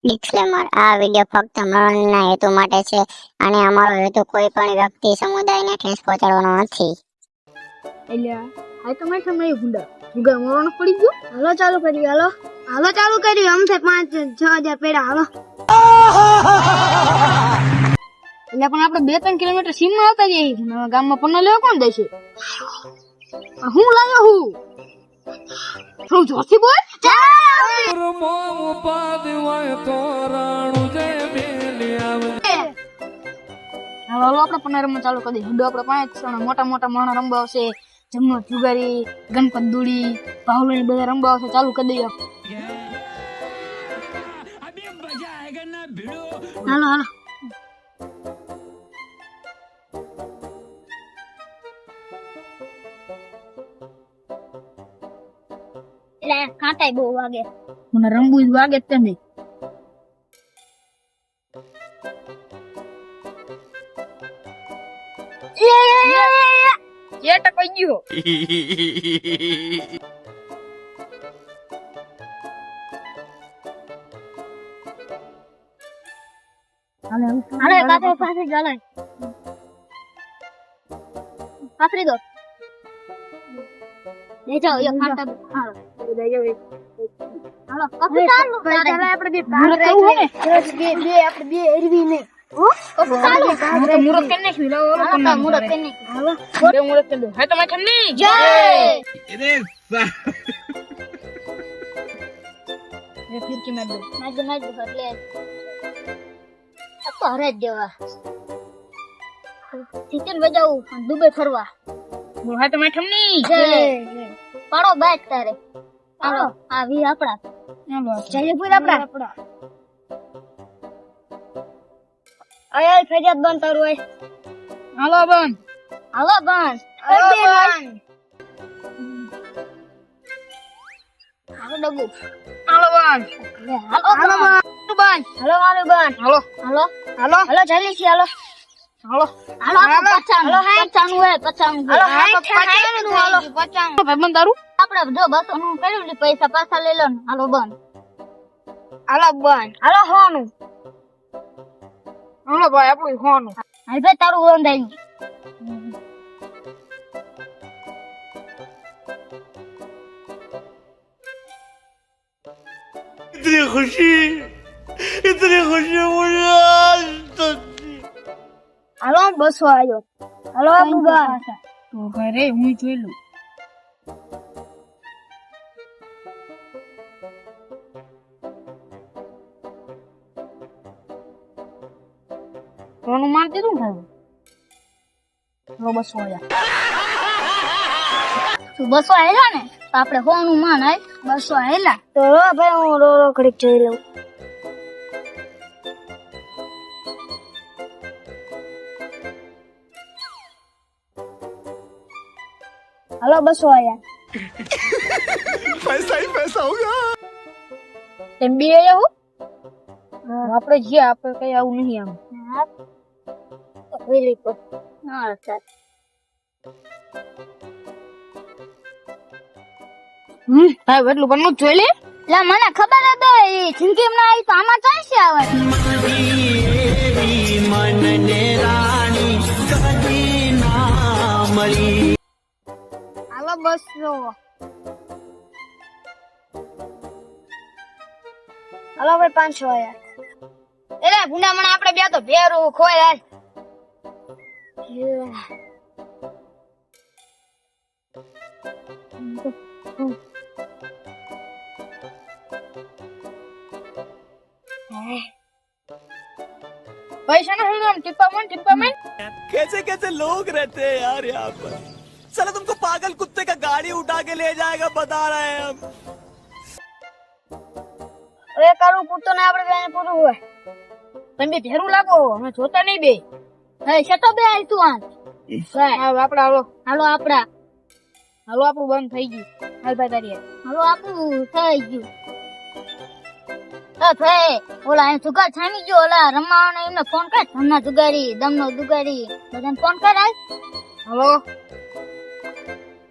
Disclaimer: આ video ફક્ત મનોરંજનના હેતુ માટે છે અને અમારો હેતુ કોઈ પણ વ્યક્તિ સમુદાયને ઠેસ પહોંચાડવાનો નથી. એલ્યા આ તો મેં સમય ગુંડા જુગાર મોરણો પડી ગયો. હાલો ચાલુ કરી, હાલો ચાલુ કરી. અમથે 5-6 હજાર પેડા હાલો. એટલે પણ આપણે 2-3 કિલોમીટર સીમમાં આવતા જઈએ. ગામમાં પન્ના લેવા કોણ દેશે? હું લાવ્યો હું જોશી બોલ. હાલો આપણે પન્ના રમવા ચાલુ કરી દઈએ. આપણે 5 જણા મોટા મોટા માણસ રમવા આવશે. જમનો જુગારી, ગણપત દોડી, ભાવલોની બધા રમવા આવશે. ચાલુ કરી દઈએ. હાલો હાલો. એટલે કાંટાઈ બહુ વાગે. મને રંબુ વાગે જ નહીં. એ ટકાઈ ગયો. હાલે કાતે પાસે ચાલે. પાથરી દો. લે જાઓ એ ખાતા. હાલો દે જાઓ. હાલો કફી ચાલુ. ચાલે આપણે બે ભાગ રહી છે. બે આપણે બે એરવી ને. ઓ કફી ચાલુ. હું મુરત કેને ખીલો. હાલો મુરત કેને. હાલો બે મુરત કેને. હે તો ઠંડી જય. અરે એ ફિર કે મેં એટલે તો હરે જ જવા. ચિકન બજાવું દુબઈ ફરવા. હે તો ઠંડી જય. પાડો બેટ તારે. હાલો આવી આપડા. હાલો જયપુર આપડા. આય ફેજત બંધ તારું હોય. હાલો બંધ. હાલો બંધ. હાલો બંધ. હાલો ડબુ. હાલો બંધ. હાલો હાલો બંધ. હાલો હાલો બંધ. હાલો હાલો હાલો હાલો જલ્દી થી હાલો. હાલો હાલો હાલો 55 હે 55. હાલો 55 હાલો 55. ભાઈ બંધ તારું. આપણે જો 200 નું કર્યું ને પૈસા પાછા લઈ લો ને. હાલો બંધ. હાલો બંધ. હાલો હોનું. હાલો ભાઈ આપણું હોનું. હાલ ભાઈ તારું બંધ આવી. इतनी खुशी मुझे आज तक। હાલો બસો આવ્યો. હાલો બુગા તો ઘરે હું જોઈ લઉં. કોનું માર દીધું ને હાલો બસો આવ્યા. તું બસો આવેલા ને તો આપણે હોનું માન આય. બસો આવેલા તો ભાઈ હું રો ઘડીક જોઈ લઉં. હાલો બસો આયા. पैसा ही पैसा होगा। તેમ બે આયા હું. આપણે જે આપણે કઈ આવું નહીં આમ. વેલી પર હા સર. ભાઈ એટલું પણ જોઈ લે. લા મને ખબર હતી એ જિંદગી માં આવી તો આમાં ચાલશે આવે. મનને રાણી કદી ના મળી. હાલો બસો. હાલો ભાઈ 500 આયા. એટલે ભૂંડા મને આપણે બે તો ભેરું ખોય યાર. पैसा ना है टिप्पा मन कैसे कैसे लोग रहते हैं यार यहाँ पर। साला तुमको पागल कुत्ते का गाड़ी उठा के ले जाएगा बता रहे हैं हम। अरे करू पुतो ने આપણે બેને પૂરું હોય. તમે ભેરું લાગો અમે જોતા નહીં બે. હે શતો બે આઈ તું આ. હા આપડા હાલો હાલો આપડા. હાલો આપણું બંધ થઈ ગયું. હાલ ભાઈ તારી હાલો આપણું થઈ ગયું. ભાઈ ઓલા એ જુગાર છામી ગયો. ઓલા રમાવાનો એમને ફોન કર. ધમના જુગારી દમનો જુગારી બધાને ફોન કર. હાલો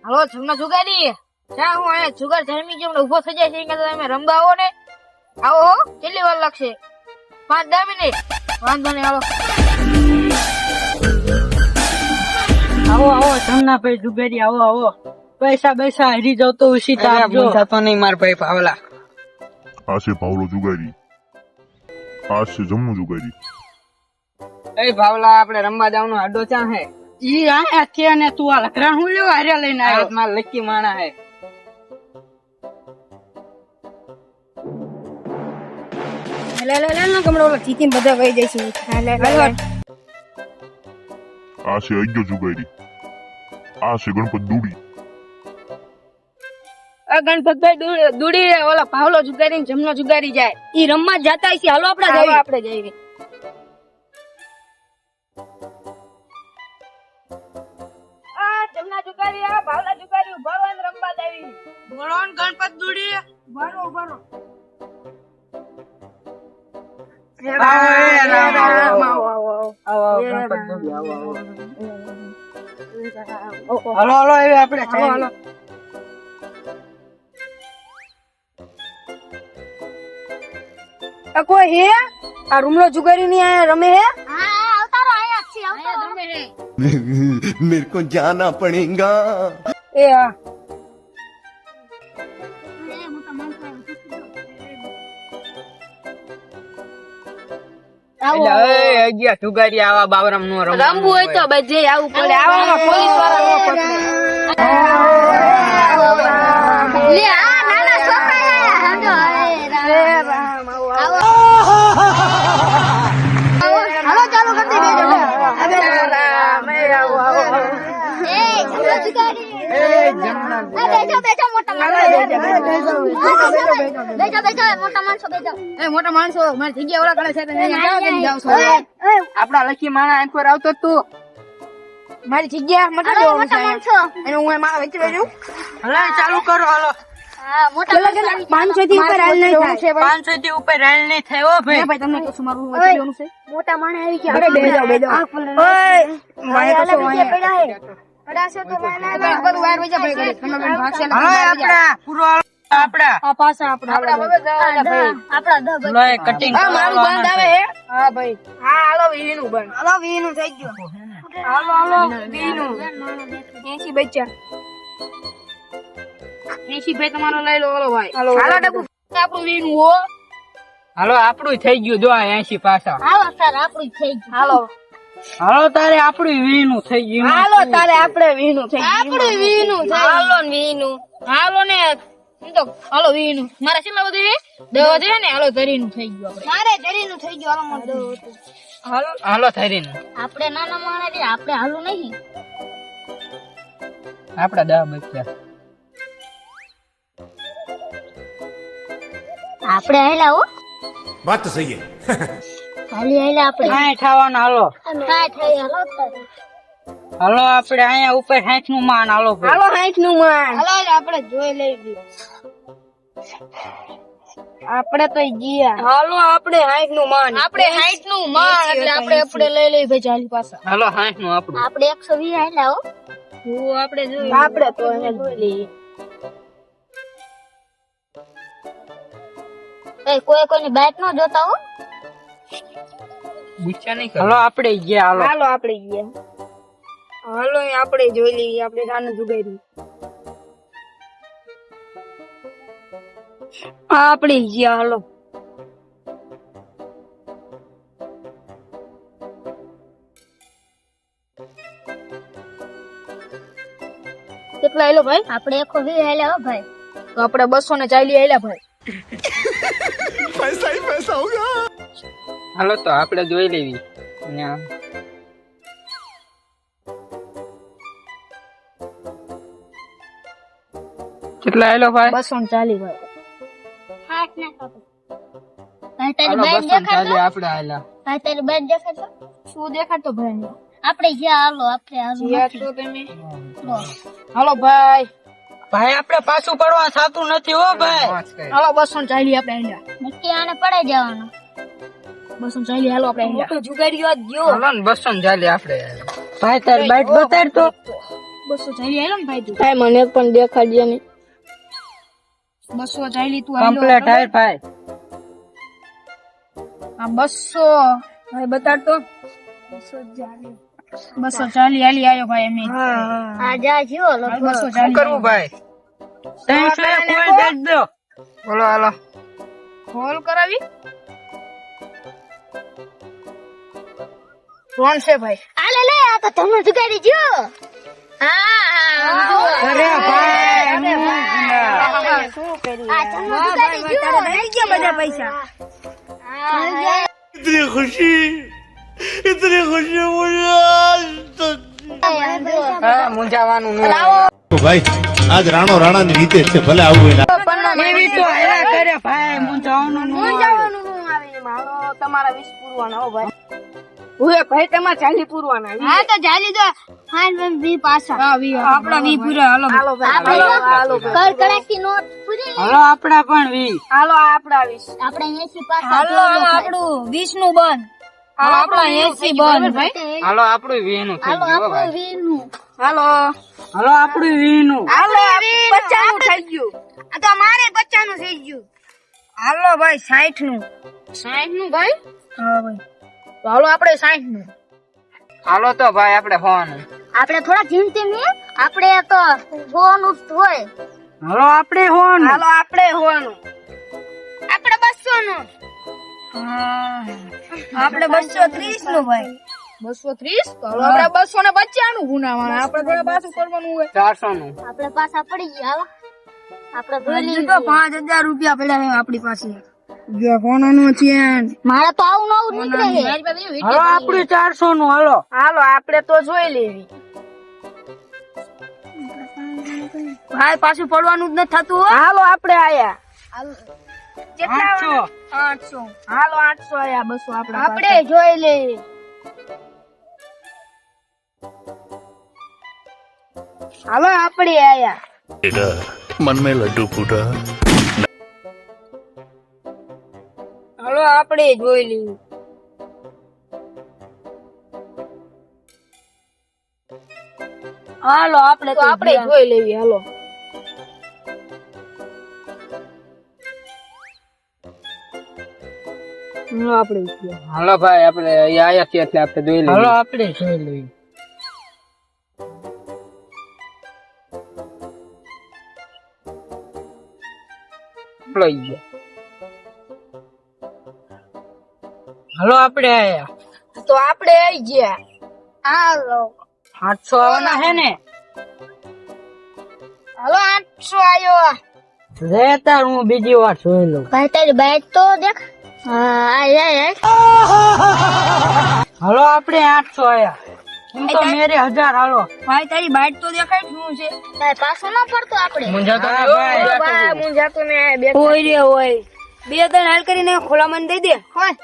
હાલો ધમના જુગારી. ક્યાં હું અહીંયા જુગાર છામી ગયો. ઉભો થઈ જાય છે કે તમે રમવા આવો ને. આવો હો, કેટલી વાર લાગશે? 5-10 મિનિટ. વાંધો નહીં, આવો. આવો તમને ભાઈ જુગારી આવો પૈસા બૈસા હરી જાવ તો ઉસી આપજો તો નહીં માર ભાઈ પાવલા. આ છે પાવલો જુગારી, આ છે જમનું જુગારી. એ ભાવલા આપણે રમવા જવાનું આડો ચા હે? ઈ આયા છે ને તું આ લકરા હું લેવા હારે લઈને આવ્યો માર લકી માણા હે. લે ગમડો ઓલો ચીકીને બધા વહી જઈશું. લે આ છે અજ્ઞ જુગારી, આ છે ગણપત દુડી. આ ગણપતભાઈ દુડી ઓલા પાવલો જુગારી ને જમનો જુગારી જાય ઈ રમવા જતા છે. હાલો આપણે જઈએ. આ જમના જુગારી આ પાવલા જુગારી ઉભા રહો ને રમવા જાવી. બોલો ને ગણપત દુડી ભરો હાલો એ આપણે હાલો. આ કોઈ હે આ રૂમલો જુગારી ની આયા રમે હે? રમે હે. मेरे को जाना पड़ेगा. એ હા એટલે એ અગિયા જુગારી આવા બાવરામ નો રમવું હોય તો બધે આવું પડે. આવામાં પોલીસ વાળા નો પકડે. લે આ નાના છોકરા સમજો. હાલો ચાલુ કરી દેજો. અબે રામ એ આવો એ જમણા જુગારી બેઠો મોટા માણસો બેઠો મોટા માણસો મારી જગ્યા ઓલા કરે છે આપડા લકી માણા આંખો આવતો તું મારી જગ્યા મોટા માણસો અને હું મારા વચ્ચે બેઠું. હલે ચાલુ કરો હાલો 500 થી ઉપર હાલ નહીં થાય. 500 થી ઉપર હાલ નહીં થાય ઓ ભાઈ ભાઈ તમને કશું મારું વચ્ચે બેવાનું છે. મોટા માણસ આવી ગયા. અરે બેજો ઓય મારે કશું પડ્યા હે પડાશે તો માના બધું વાર વઈ જા ભાઈ તમે બેન ભાગશે હાલો આપડા પૂરો આપડા આ પાછા આપડા બગર જવાના ભાઈ આપડા દ લો કટિંગ આ મારું બંધ આવે હે. હા ભાઈ હા હાલો વીનું બંધ. હાલો વીનું થઈ ગયો. હાલો વીનું 80 બચ્ચા 80 ભાઈ તમારો લઈ લો. હાલો ભાઈ હાલો ડબુ આપણું વીનું હો. હાલો આપણું થઈ ગયું જો 80 પાછા. હાલો સર આપણું થઈ ગયું. હાલો હાલો તારે આપણું વીનું થઈ ગયું હાલો તારે આપણે વીનું થઈ ગયું. આપણું વીનું થઈ ગયું. હાલો વીનું હાલો ને એમ તો હાલો વીનું મારા કેટલા બધું હે દવા છે ને. હાલો ધરીનું થઈ ગયું. આપણે મારે ધરીનું થઈ ગયું. હાલો મારે દવા હતું. હાલો હાલો થઈ ને આપણે નાના માણસ આપણે હાલું નહીં. આપડા 10 બચ્ચા આપણે હેલા હો बात तो सही है. ખાલી હેલા આપણે કાંઈ થવાનું હાલો કાઈ થઈ હાલો હાલો આપણે અહીંયા ઉપર 60 નું માન હાલો ભાઈ હાલો 60 નું માન. હાલો આપણે જોઈ લઈ આપણે તો ગયા. હાલો આપણે 60 નું માન. આપણે 60 નું માન એટલે આપણે લઈ લઈ ભાઈ ચાલી પાછા. હાલો 60 નું આપણું આપણે 120 હેલા હો. હું આપણે જોઈ આપણે તો એને જોઈ લઈએ. એ કોઈની બાઈક નો જોતા હો. બચ્ચા નહીં હાલો આપણે ગયા હાલો હાલો આપણે ગયા. હાલો આપણે જોઈ લઈએ. આપણે નાનું જુગારી આપણે ગયા. હાલો કેટલા હેલો ભાઈ? આપણે 120 હેલા હો ભાઈ. તો આપણે 240 હેલા ભાઈ. पैसा ही पैसा होगा. હાલો તો આપણે જોઈ લેવી ન્યા. કેટલા હેલો ભાઈ? 240 ભાઈ. હાથ ના કાપો. ભાઈ તારી હાલો બેન 240 દેખાડતો. આપણે આયલા. ભાઈ તારી બેન દેખાડતો. શું દેખાડતો ભાઈ? આપણે ગયા. હાલો આપણે હાલો તમે. હાલો ભાઈ. ભાઈ આપણે પાછું પડવા થતું નથી હો ભાઈ હાલો 240 આપણે હેલા. નક્કી આને પડે જવાનું. 240 હાલો આપણે હેલા. મોટો જુગારીઓ ગયો. હાલો ને 240 આપણે ભાઈ તારી બાઈટ બતાડ તો 240 હેલો ને ભાઈ તું. ભાઈ મને પણ દેખાડજે ને. 240 તું કમ્પ્લીટ હાલ ભાઈ આ 200 ભાઈ બતાડ તો 240 હાલી આવ્યો ભાઈ એમ આ જા જીઓ લો 240 શું કરવું ભાઈ? 300 એ કોઈ દઈ દો. બોલો હાલો. કોલ કરાવી કોણ છે ભાઈ? આલે લે આ તો તમને જુગાડી જો અરે ભાઈ આ તમને જુગાડી જો થઈ ગયા બધા પૈસા. इतनी खुशी मुझे आज तक હા મૂંઝાવાનું નહીં. તો ભાઈ આજ રાણો રાણાની રીતે છે ભલે આવું હોય એવી તો હેરા કરે ભાઈ મૂંઝાવાનું ન આવે. તમારા 20 પૂરવાના હો ભાઈ. ઓય ભાઈ તમારા 40 પૂરવાના. હા તો ચાલી દો. હા 20 પાછા. આપડા 20 પૂરા. હાલો હાલો કડકડાકી નોટ પૂરી હાલો આપડા પણ 20. હાલો આપડા 20. આપણે 80 પાછા હાલો આપણું 20 નું બંધ. હાલો આપડા 80 બંધ ભાઈ. હાલો આપણું 20 નું થઈ ગયું હો ભાઈ. હાલો હાલો આપણું 20 નું. હાલો 50 નું થઈ ગયું. આ તો અમારે 50 નું થઈ ગયું. હાલો ભાઈ 60 નું. 60 નું ભાઈ? હા ભાઈ. તો હાલો આપણે 60 નું. હાલો તો ભાઈ આપણે હોવાનું. આપણે થોડા ચિંતી નહીં આપણે તો હોવાનું જ હોય હાલો આપણે હોવાનું. હાલો આપણે હોવાનું. આપણે 200 નું. આપણે 230 નું ભાઈ. 230? તો હાલો આપણે 250 નું ગુનાવાના. આપણે થોડા પાછું કરવાનું હોય. 400 નું. આપણે પાછા પડી ગયા હાલો આપણે ભૂલી તો 5000 રૂપિયા પડ્યા છે આપણી પાસે. જો કોનાનો છે? મારે તો આવું નવું નીકળે છે હાલો આપણું 400 નું. હાલો હાલો આપણે તો જોઈ લેવી. ભાઈ પાછું પડવાનું જ નથી થતું. હાલો આપણે આયા. કેટલા 800. હાલો 800 આયા. 200 આપણે જોઈ લેવી. હાલો આપણે આયા. मन में लड्डू फूटा હાલો આપણે જોઈ લેવી. હાલો આપણે જોઈ લેવી. હાલો હાલો ભાઈ આપણે અહીંયા આયા છીએ એટલે આપણે જોઈ હાલો લઈએ. આપણે જોઈ લઈએ. લઈ ગયા. હાલો આપણે આયા. તો આપણે આવી ગયા. હાલો 800 આવવાના હે ને? હાલો 800 આયો. રે તાર હું બીજી વાર જોઈ લઉં. ભાઈ તારી બાઈક તો દેખ હા આય હાલો આપણે 800 આયા. હું તો મેરે 1000. હાલો ભાઈ તારી બાઈક તો દેખાય શું છે? તારે પાછો ન પડતો આપણે મૂંઝાતો હા, નહીં હો, ભાઈ. મૂંઝાતો ભાઈ નહીં. મુંજાતો ને હોય રે હોય. 2-3 હાલ કરીને ખોલા મને દઈ દે. હોય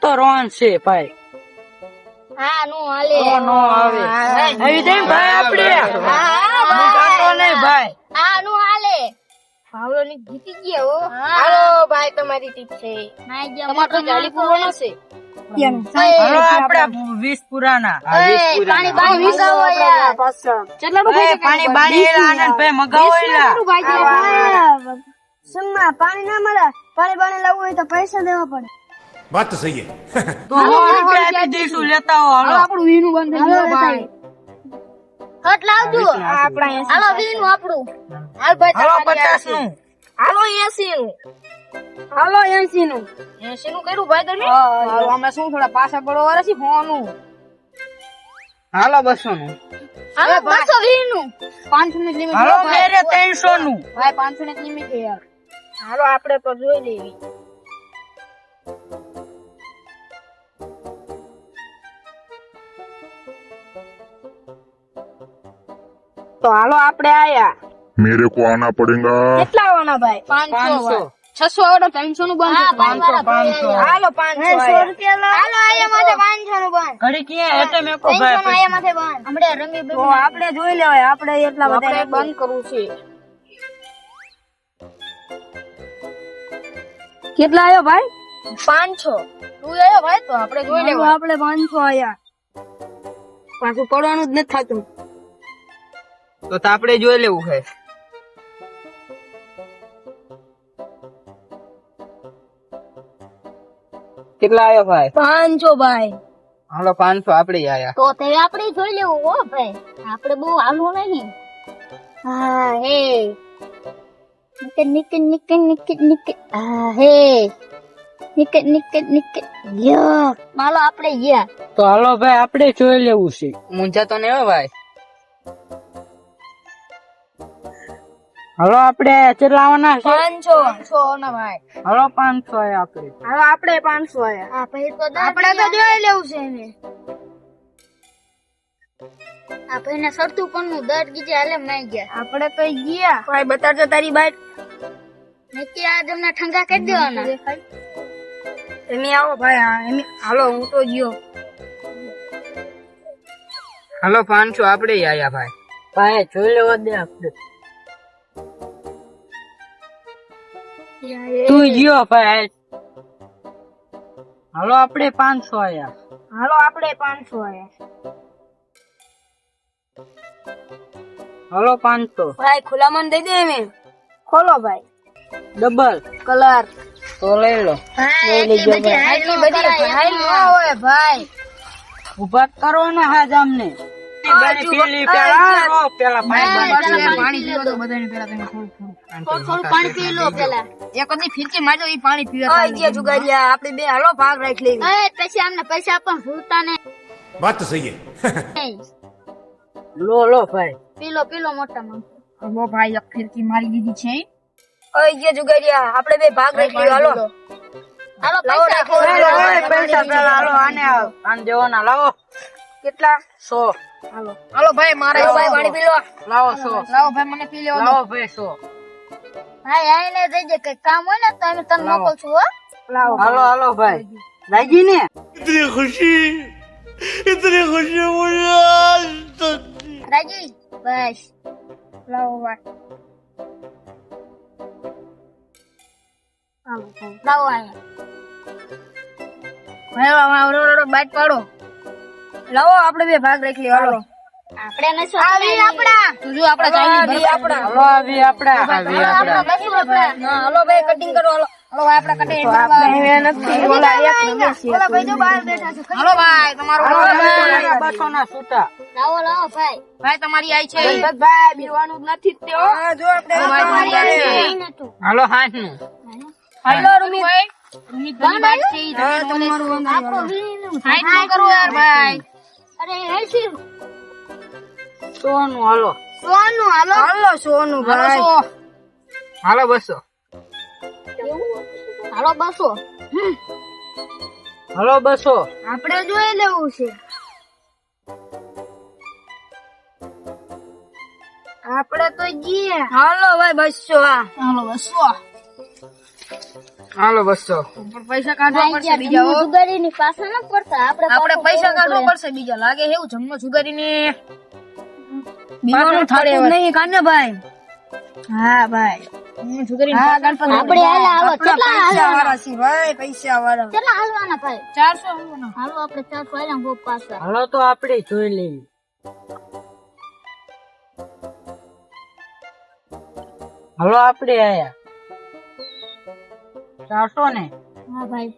તો રોન છે ભાઈ. હા નો હાલે નો આવે. આવી જાય ને ભાઈ આપણે. મૂંઝાતો નહીં ભાઈ. હા નો હાલે ભાવલો ની જીતી ગયા હો. હાલો ભાઈ તમારી ટીપ છે. નાઈ ગયા તમારો જાલી પૂરવાનો છે. હાલો આપણે 20 પુરાના. હા, 20 પૂરા પાણી ના. બાણી મગાવો યાર કેટલા ભાઈ પાણી બાણી આનંદ ભાઈ મગાવો એલા. સુનમાં પાણી ના મળે. પાણી બાણી લાવવું હોય તો પૈસા દેવા પડે. बात तो सही है તો 100 રૂપિયા આપી દઈશું. લેતા આવો હાલો. આપણું વીનું બંધ થઈ ગયું ભાઈ. હટ લાવજો આપણા હાલો વીનું આપણું હાલ ભાઈ હાલો તમારી 50 નું. હાલો 80 નું. હાલો 80 નું. 80 નું કર્યું ભાઈ તમે? હાલો અમે શું થોડા પાછા પડવા વાળા છીએ ફોનું. હાલો 200 નું. હાલો 220 નું 500 ની લિમિટ હાલો મેરે 300 નું. ભાઈ 500 ની લિમિટ છે યાર. હાલો આપણે તો જોઈ લેવી. તો હાલો આપણે આયા. मेरे को आना पड़ेगा। કેટલા આવવાના ભાઈ? 500. 600 આવવાના 300 નું બંધ. હા 500 હાલો 500 રૂપિયા હાલો આયા માથે 500 નું બંધ. ઘડી ક્યાં હેઠે મેકો 300 નું ભાઈ. આયા માથે બંધ હમણે રમી તો આપણે જોઈ લેવાય. આપણે એટલા બધા બંધ કરવું છે. કેટલા આયો ભાઈ? 500. તું આયો ભાઈ તો આપણે જોઈ લેવાય. આપણે 500 આયા. પાછું પડવાનું જ નથી થતું. તો આપણે જોઈ લેવું છે. કેટલા આવ્યો ભાઈ? 500 ભાઈ. હાલો 500 આપણે આયા. તો તે આપણે જોઈ લેવું હો ભાઈ, આપણે બહુ હાલવું નહીં. હા હે નિકે હા હે નિકે યો માલો આપણે ગયા. તો હાલો ભાઈ આપણે જોઈ લેવું છે. મૂંઝા તો નહીં હો ભાઈ. હાલો આપણે ચલાવવાના છે. 500 ના ભાઈ. હાલો 500 આયા આપણે. હાલો આપણે 500 આયા. હા ભાઈ તો આપણે તો જોઈ લેવું છે એને. આપણે ને સરતું કોણનું દર ગીજે હાલે માઈ ગયા. આપણે તો ગયા ભાઈ. બતાડજો તારી બાઈક. નક્કી આ તમને ઠંગા કરી દેવાના. એમી આવો ભાઈ. હા એમી હાલો હું તો ગયો. હાલો 500 આપણે આયા ભાઈ. ભાઈ જોઈ લેવા દે આપણે. તું ગયો ભાઈ. હાલો આપણે 500 આયા. હાલો આપણે 500 આયા. હાલો 500. ભાઈ ખુલ્લામાં દઈ દે એમે. ખોલો ભાઈ. ડબલ કલર તો લઈ લો. ભાઈ ઉભા કરવાના હાજ અમને. પેલી પેલા રો, પેલા પાણી પીવો તો બધાને પેલા તમે થોડું પાણી પી લો પેલા. એક બધી ફીરકી મારજો ઈ પાણી પીવા. આ જે જુગારિયા આપણે બે હાલો ભાગ રાખી લેવી. એ પછી આમને પૈસા આપણ ભૂલતા ને. बात तो सही है. લો ભાઈ. પી લો મોટા માં. હલો ભાઈ એક ફીરકી મારી દીધી છે. ઓય જે જુગારિયા આપણે બે ભાગ રાખી લેવી. હાલો હાલો પૈસા પેલા હાલો આને દેવાના. લાવો કેટલા? 100. હાલો ભાઈ મારે ભાઈ પાણી પી લો. લાવો 100. લાવો ભાઈ મને પી લેવા. લાવો ભાઈ 100. ભાઈ આઈને દેજે કઈ કામ હોય ને તો અમે તને મોકલ છું હો. લાવો હાલો ભાઈ. લાગી ને? इतनी खुशी मुझे आज तक. રાજી બસ લાવો ભાઈ. લાવો આયા બાઈટ પાડો. લાવો આપણે બે ભાગ રાખી લે. હાલો આપણે ને શું આવી આપડા તું જો આપડા ચાઈની આપડા. હાલો આવી આપડા. હાલો ભાઈ કટિંગ કરો. હાલો ભાઈ આપડા કટિંગ બોલા એક નંબર છે. બોલા ભાઈ જો બહાર બેઠા છે. હાલો ભાઈ તમારો ભાઈ 200 ના છૂટા. લાવો ભાઈ. ભાઈ તમારી આઈ છે. ભાઈ બીરવાનું જ નથી તે હો. જો આપણે તમારી આઈ છે. હાલો 5 નું. હાલો રૂમી ભાઈ રૂમી ઘણી બાત છે. ઈ તમારું આપો હાઈટ ન કરો યાર ભાઈ. અરે હેસી સોનું હાલો. સોનું હાલો સોનું ભાઈ. હાલો 200. હાલો 200. હાલો 200. આપણે જોઈ લેવું છે. આપણે તો ગયા. હાલો ભાઈ 200. હાલો 200. હાલો 200. ઉપર પૈસા કાઢવા પડશે બીજા. જુગારી ની પાછા ન પડતા. આપણે પૈસા કાઢવા પડશે બીજા. લાગે એવું જમનો જુગારી ને બીવાનું થાતું નહીં કાને ભાઈ. હા ભાઈ જુગારી આપણે હાલો કેટલા હાલવાના છે ભાઈ? પૈસા વાળા કેટલા હાલવાના ભાઈ? 400 હાલવાના. હાલો આપણે 400 હાલ્યા બહુ પાછા. હાલો તો આપણે જોઈ લેવી. હાલો આપણે આયા 400 ને. હા ભાઈ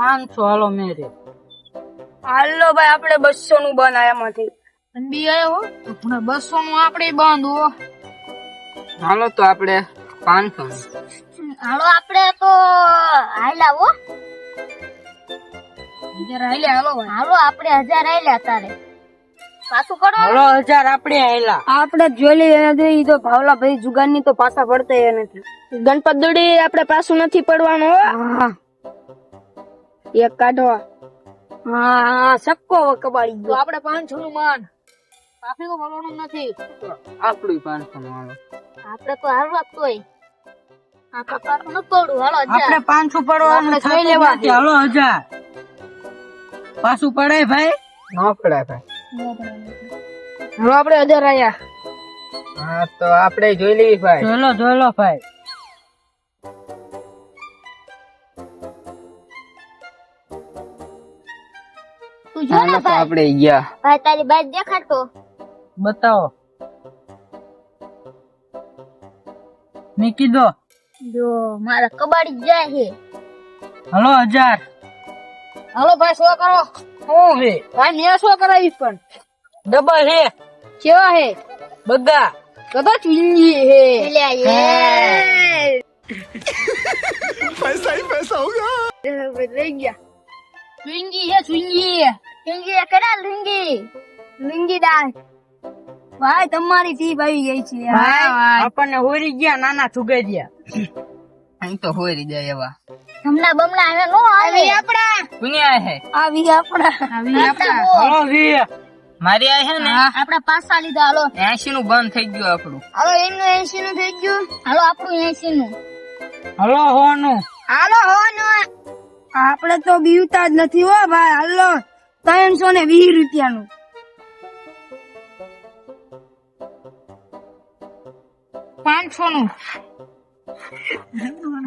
500. હાલો મેરે. હાલો ભાઈ આપણે 200 નું બંધ આયા માંથી બી આયો હો. 200 નું આપણે બંધ હો. હાલો તો આપણે 500 નું. હાલો આપણે તો હાલ્યા હો. 1000 હાલ્યા. હાલો ભાઈ હાલો આપણે 1000 હાલ્યા તારે પાછું કરો. હાલો 1000 આપણે આયલા. આપણે જોઈ લઈએ ઈ તો ભાવલા ભાઈ જુગાર ની તો પાછા પડતા નથી. ગણપત દોડી આપણે પાછું નથી પડવાનું હો. એક કાઢવા. હા સક્કો કબાડી ગયો. આપણે 500 નું માન પાછું તો પડવાનું નથી. આપણું 500 નું. હાલો આપણે તો હાલવા તોય આપણે પાછું ન પડવું. હાલો આપણે 500 પડવાનું જોઈ લેવા. હાલો 1000 પાછું પડે ભાઈ? ન પડાય ભાઈ. હાલો આપણે 1000 આયા. હા તો આપણે જોઈ લેવી ભાઈ. જોઈ લો ભાઈ. તું જો હાલો ને તો ભાઈ. આપણે ગયા. ભાઈ તારી બાઈક દેખાડતો. બતાવો. મૂકી દો. જો મારા કબાડી જાય છે. હાલો 1000. હાલો ભાઈ શું કરો શું હે ભાઈ મેં શું કરાવીશ પણ ડબલ હે કેવા હે બગા કદા ચુંજી હે पैसा ही पैसा होगा. લઈ ગયા ચુંજી હે ચુંજી કેડા લુંગી દાળ ભાઈ તમારી ટીપ આવી ગઈ છે ભાઈ આપણને હોરી ગયા નાના છુગેરિયા અહીં તો હોય જાય એવા હમણાં બમણા હવે નો આવી આપડા દુનિયા હે આવી આપડા હાલો વી મારી આ છે ને આપડા પાસા લીધા હાલો 80 નું બંધ થઈ ગયું આપણું. હાલો એમનું 80 નું થઈ ગયું હાલો આપણું 80 નું હલો હોનું હાલો હો નો આપણે તો બીવતા જ નથી હો ભાઈ હાલો 320 રૂપિયાનું 500 નું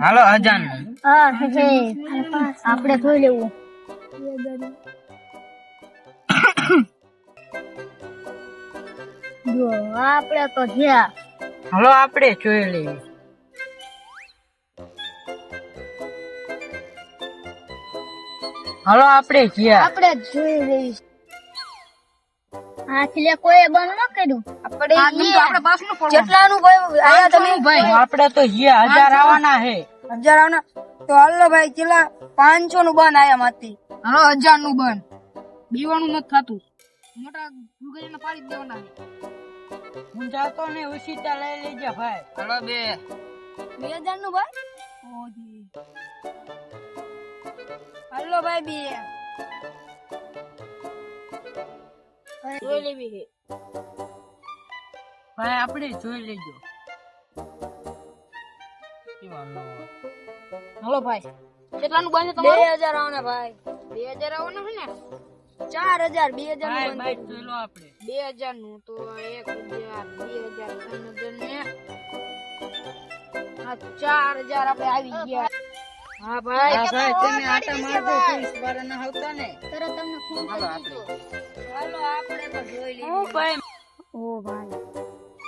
હાલો 1000 નું હા હે આપણે જોઈ લેવું જો આપણે તો જ્યાં હાલો આપણે જોઈ લેવી હાલો આપણે ગયા આપણે જોઈ લઈશ હા ખીલે કોઈ બંધ ન કર્યું આપણે આપણે પાછું કેટલાનું ભાઈ આયા તમે આપણે તો ગયા 1000 આવવાના હે 1000 આવના તો હાલો ભાઈ કેટલા 500 નું બંધ આયા માથી હાલો 1000 નું બંધ બીવાનું નથી થાતું મોટા ગુગળીને પાડી દેવાના હું જાતો ને ઉસીતા લઈ લેજે ભાઈ હાલો 2000 નું ભાઈ ઓજી હાલો ભાઈ જોઈ લેવી હે ભાઈ આપણે જોઈ લેજો હાલો ભાઈ કેટલાનું બંધ તમારું 2000 આવના ભાઈ 2000 આવના હે ને 4000 2000 ભાઈ નું ભાઈ જોઈ લો આપણે 2000 નું તો 1000 2000 3000 ને 4000 આપણે આવી ગયા હા ભાઈ હા ભાઈ તમે આટા મારજો પોલીસ વાળા ના આવતા ને તરત તમને ફોન હાલો કરી દીધો હાલો આપણે તો જોઈ લઈએ ઓ ભાઈ ઓ ભાઈ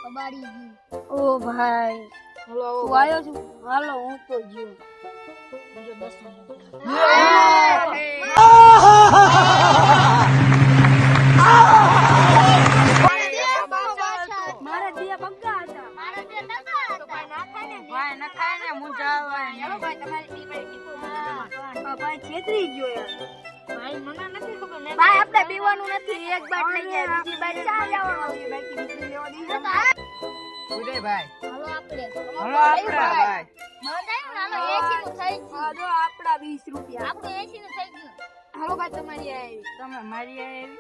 કબાડી ગઈ ઓ ભાઈ હાલો તું આવ્યો છું હાલો હું તો ગયો બીજો 10 મારા દિયા બગ્ગા હતા મારા દિયા ટકા હતા ભાઈ ન ખાય ને મુંજા ચાલો ભાઈ તમારી ટીપ ભાઈ છેતરી ગયો યાર ભાઈ મને નથી ખબર ને ભાઈ આપણે પીવાનું નથી એક બાટ લઈ જાય બીજી બાટ ચા લેવાનો છે બાકી બીજી લેવા દી ઉદય ભાઈ હાલો આપણે હાલો આપણે ભાઈ હાલો 80 નું થઈ ગયું હાલો આપડા 20 રૂપિયા આપણું 80 નું થઈ ગયું હાલો ભાઈ તમારી આવી તમે મારી આવી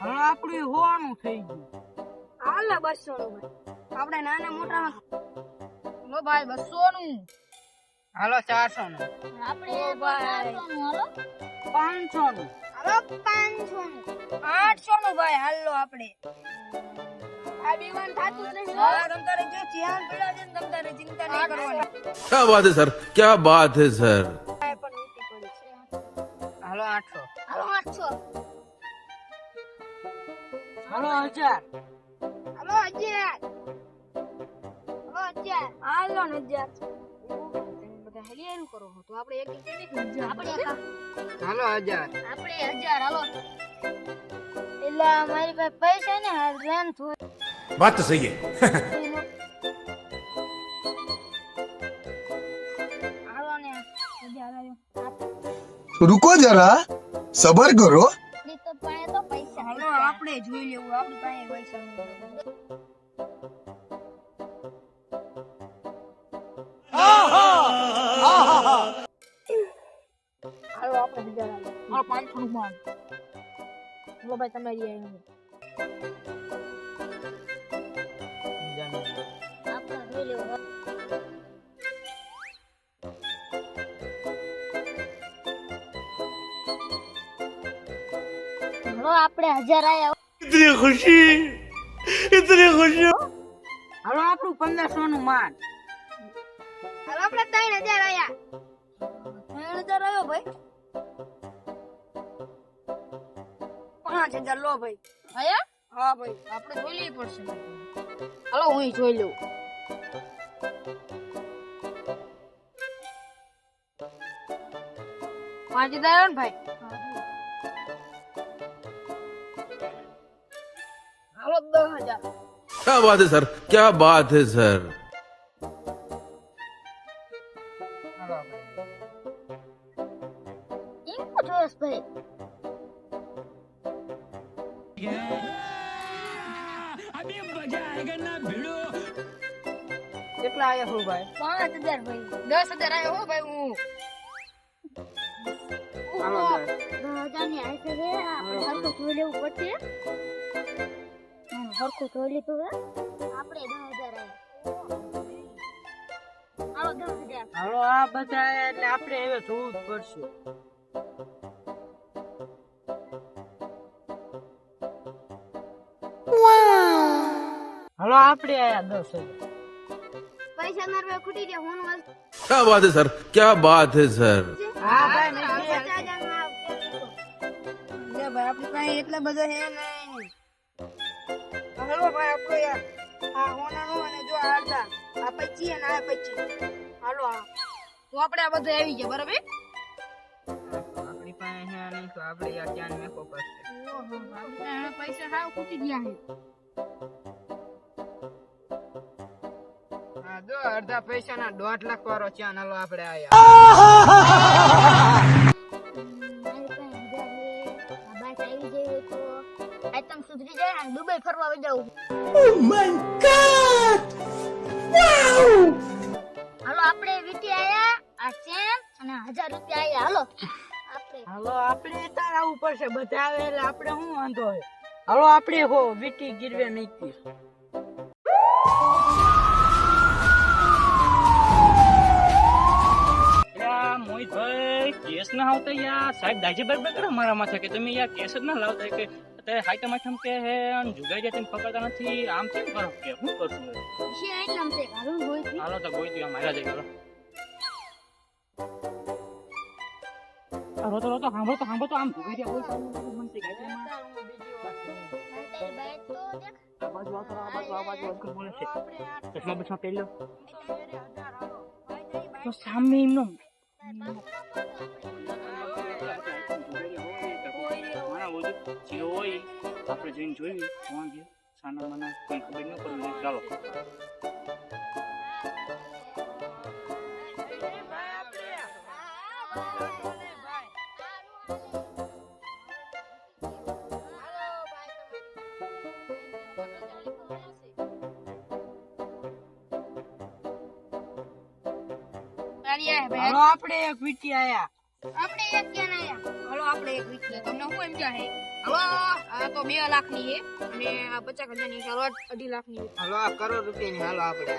હાલો આપણું હોવાનું થઈ ગયું હાલો 200 નું ભાઈ આપણે નાના મોટા નો ભાઈ 200 નું હાલો 400 નું આપણે 400 નું હાલો 500 નું હાલો 500 નું 800 નું ભાઈ હાલો આપણે આ બીવાન થાતું જ નહીં હા તમ તારે જો ધ્યાન પડ્યા છે ને તમ તારે ચિંતા નહીં કરવાની क्या बात है सर, क्या बात है सर. આ પણ નીતિ પડી છે હાલો 800 હાલો 800 હાલો 1000 હાલો 1000 હાલો 1000 હાલો 1000 બધા હેલિયાનું કરો તો આપણે એક એક કેની આપણે હાલો 1000 આપણે 1000 હાલો એટલે મારી પાસે પૈસા ને રેન થોય बात तो सही है. હાલો ને 1000 આવ્યો रुको जरा सबर करो આપણી તો પાસે તો પૈસા હાલો આપણે જોઈ લેવું આપણી પાસે પૈસા હાલો આપણે 1000 હાલો 500 નું માન હાલો ભાઈ તમારી આવી આપણે જોઈ લેવું હાલો આપણે 1000 આયા इतनी खुशी, इतनी खुशी. હાલો આપણું 1500 નું માન હાલો આપણે 3000 આયા 3000 આવ્યો ભાઈ 5000 લો ભાઈ આયા હા ભાઈ આપણે જોઈ લેવી પડશે હાલો હું જોઈ લઉં વાંચી દો ને ભાઈ. હાલો 10,000. क्या बात है सर, क्या बात है सर। એમ કો જોશ ભાઈ. કેટલા આયા હો ભાઈ? 5,000 ભાઈ. 10,000 આયો હો ભાઈ હું. હાલો 10,000 ની આય છે રે. આપણે હરખું જોઈ લેવું પડશે. હરખું જોઈ લીધું હે. આપણે 10,000 આયા. હાલો 10,000. હાલો આ બધા આયા એટલે આપણે હવે જોવું જ પડશે. હાલો આપણે આયા 10,000. પૈસા નરવે ખૂટી ગયા હું વાલ. क्या बात है सर, क्या बात है सर। હા ભાઈ મેં 50,000 માં લે ભાઈ આપણે કાઈ એટલા બધા હે નહીં. હાલો ભાઈ આપણો યાર આ હોનાનો અને જો આ અડધા આ 25 અને આ 25. હાલો આ તો આપણે આ બધું આવી ગયા બરાબર. આપણી પાસે હે નહીં તો આપણે યાર ધ્યાન મેકો પડશે. આપણે પૈસા હાવ ખૂટી ગયા હે. હા જો અડધા પૈસાના 1.5 લાખ વાળો છે હાલો આપણે આયા. સુધરી જાય અને દુબઈ ફરવા જવું. હાલો આપણે વીટી આયા આ ચેન અને 1,000 રૂપિયા આયા. હાલો આપણે હાલો આપણે તાર આવવું પડશે બધા આવે એટલે આપણે શું વાંધો હોય. હાલો આપણે હો વીટી ગીરવે મૂકી. મોહિતભાઈ કેસ ના આવતા યાર સાહેબ દાજે બરાબર કરો મારા માથે કે તમે યાર કેસ જ ના લાવતા કે અત્યારે હાઈટમ આઈટમ કે હે અને જુગાઈ જાય તમે પકડતા નથી આમ કેમ કરો કે શું કરશું શી આઈ નામ છે હાલો ગોઈથી. હાલો તો ગોઈ તું મારા જઈ હાલો રોતો સાંભળો તો આમ જુગાઈ જાય બોલ મનથી ગાડીમાં તારી બાઈક તો દેખ. આ બાજુ બોલે છે ચશ્મા બસમાં પહેરી લો તો સામે એમનો આપણે જઈને જોયું કોણ છે સાના મને કોઈ ખબર ન પડી ચાલો હાલો આપણે એક વીટી આયા આપણે એક ક્યાં આયા. હાલો આપણે એક વીટી તમને હું એમ કહે. હાલો આ તો 2 લાખ ની છે અને આ 50,000 ની ચાલો 2.5 લાખ ની. હાલો આ કરોડ રૂપિયાની હાલો આપણે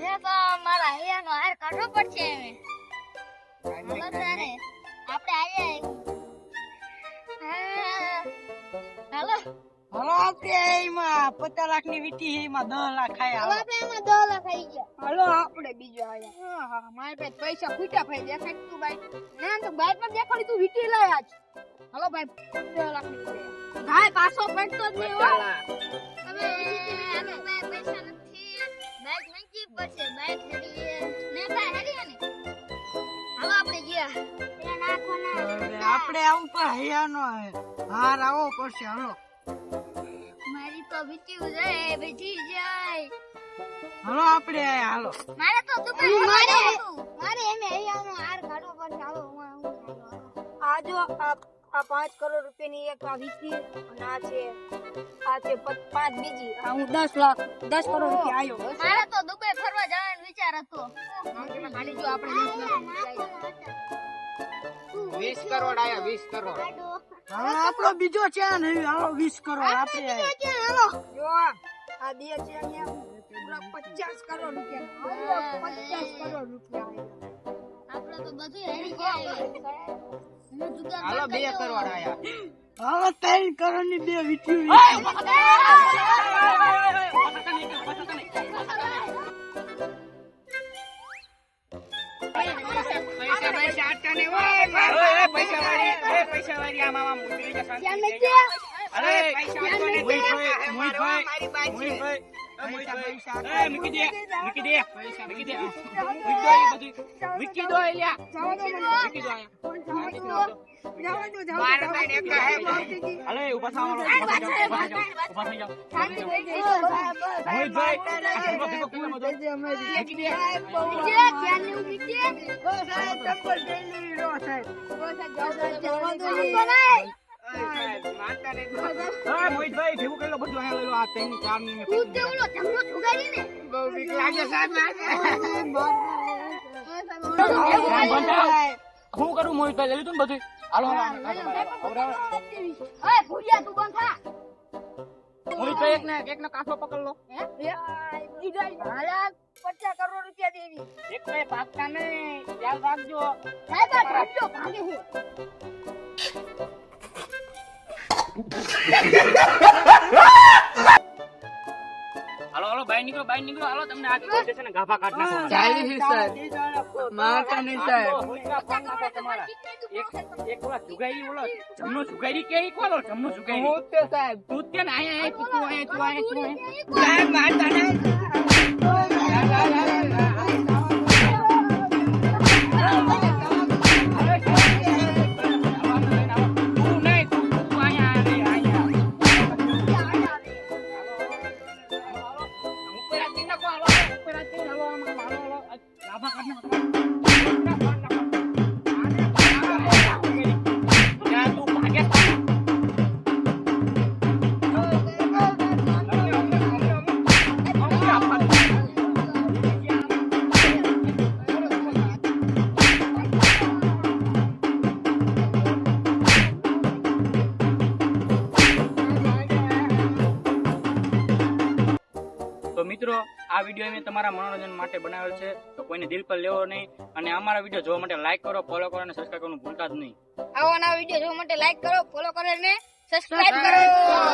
હે તો મારા હૈયાનો હાર કાઢવો પડશે હવે. હાલો તારે આપણે આયા. હાલો હાલો આપણે એમાં 50 લાખ ની વીટી એમાં 10 લાખ હાલો આયા આપણે એમાં 10 લાખ આવી ગયા. હાલો આપણે બીજો આયા. હા મારે પાસે પૈસા ખૂટ્યા ભાઈ દેખાડ તું ભાઈ. ના તો બાઈક માં દેખાડી તું વીટી લાયા જ. હાલો ભાઈ 2 લાખ ની ભાઈ પાછો પડતો જ નહીં હો. હવે અમે પૈસા નથી બાઈક માંગી પડશે બાઈક હેડી ને ભાઈ હેડી ને. હાલો આપણે ગયા એ નાખો ના આપણે આવું પણ હૈયાનો હાર આવો પડશે હાલો મારી તો વીટી જાય બેઠી જાય. હાલો આપણે આયા હાલો મારે તો દુબઈ મારે એમે હૈયાનો હાર કાઢવો પડશે. હાલો આ જો આ 5 કરોડ રૂપિયાની એક આ વીટી અને આ છે 5 બીજી આ હું 10 લાખ 10 કરોડ રૂપિયા આયો. મારે તો દુબઈ ફરવા જવાનો વિચાર હતો. ખાલી જો આપણે 20 કરોડ આયા 20 કરોડ. હાલો આપણો બીજો ચેન હે હાલો 20 કરોડ આપણે આયા જો આ બે છે અહીંયા પૂરા 50 કરોડ રૂપિયા 50 કરોડ રૂપિયા આપણે તો બધું હેરી ગયા. હાલો 2 કરોડ આયા. હાલો 3 કરોડ ની 2 વીટી પૈસા આટકા ને ઓય પૈસા વાળી આ મામા મુદ્રી જા શાંતિ અરે પૈસા આટકા ને મારી બાઈ મૂકી દે મૂકી દે મૂકી દે મૂકી દો એલ્યા મૂકી દો અલે ઉભા થાવ ઉભા થઈ જાવ મોહિતભાઈ મૂકી દે મોહિતભાઈ ભેગું કરી લો બધું અહીંયા લઈ લો આ 3 4 ની હું કરું મોહિતભાઈ લઈ લીધું ને બધું હાલો મોહિતભાઈ એક ને કાંઠો પકડ લો 50 કરોડ રૂપિયા દેવી એક ને પાકતા ને યાદ રાખજો હાલો હાલો બાય નીકળો હાલો તમને આ કહે છે ને ગાભા કાઢ નાખો ચાલી સાહેબ મારતા નહીં સાહેબ એક ઓલા જુગારી ઓલો જમનો જુગારી કે ઈ કોલો જમનો જુગારી હું તે સાહેબ તું કે ને આયા તું સાહેબ મારતા નહીં તો મિત્રો આ વિડીયો મેં તમારા મનોરંજન માટે બનાવેલ છે તો કોઈને દિલ પર લેવો નહીં અને અમારા વિડીયો જોવા માટે લાઈક કરો ફોલો કરો અને સબસ્ક્રાઇબ કરવાનું ભૂલતા જ નહીં આવા નવા વિડીયો જોવા માટે લાઈક કરો ફોલો કરો અને સબસ્ક્રાઇબ કરો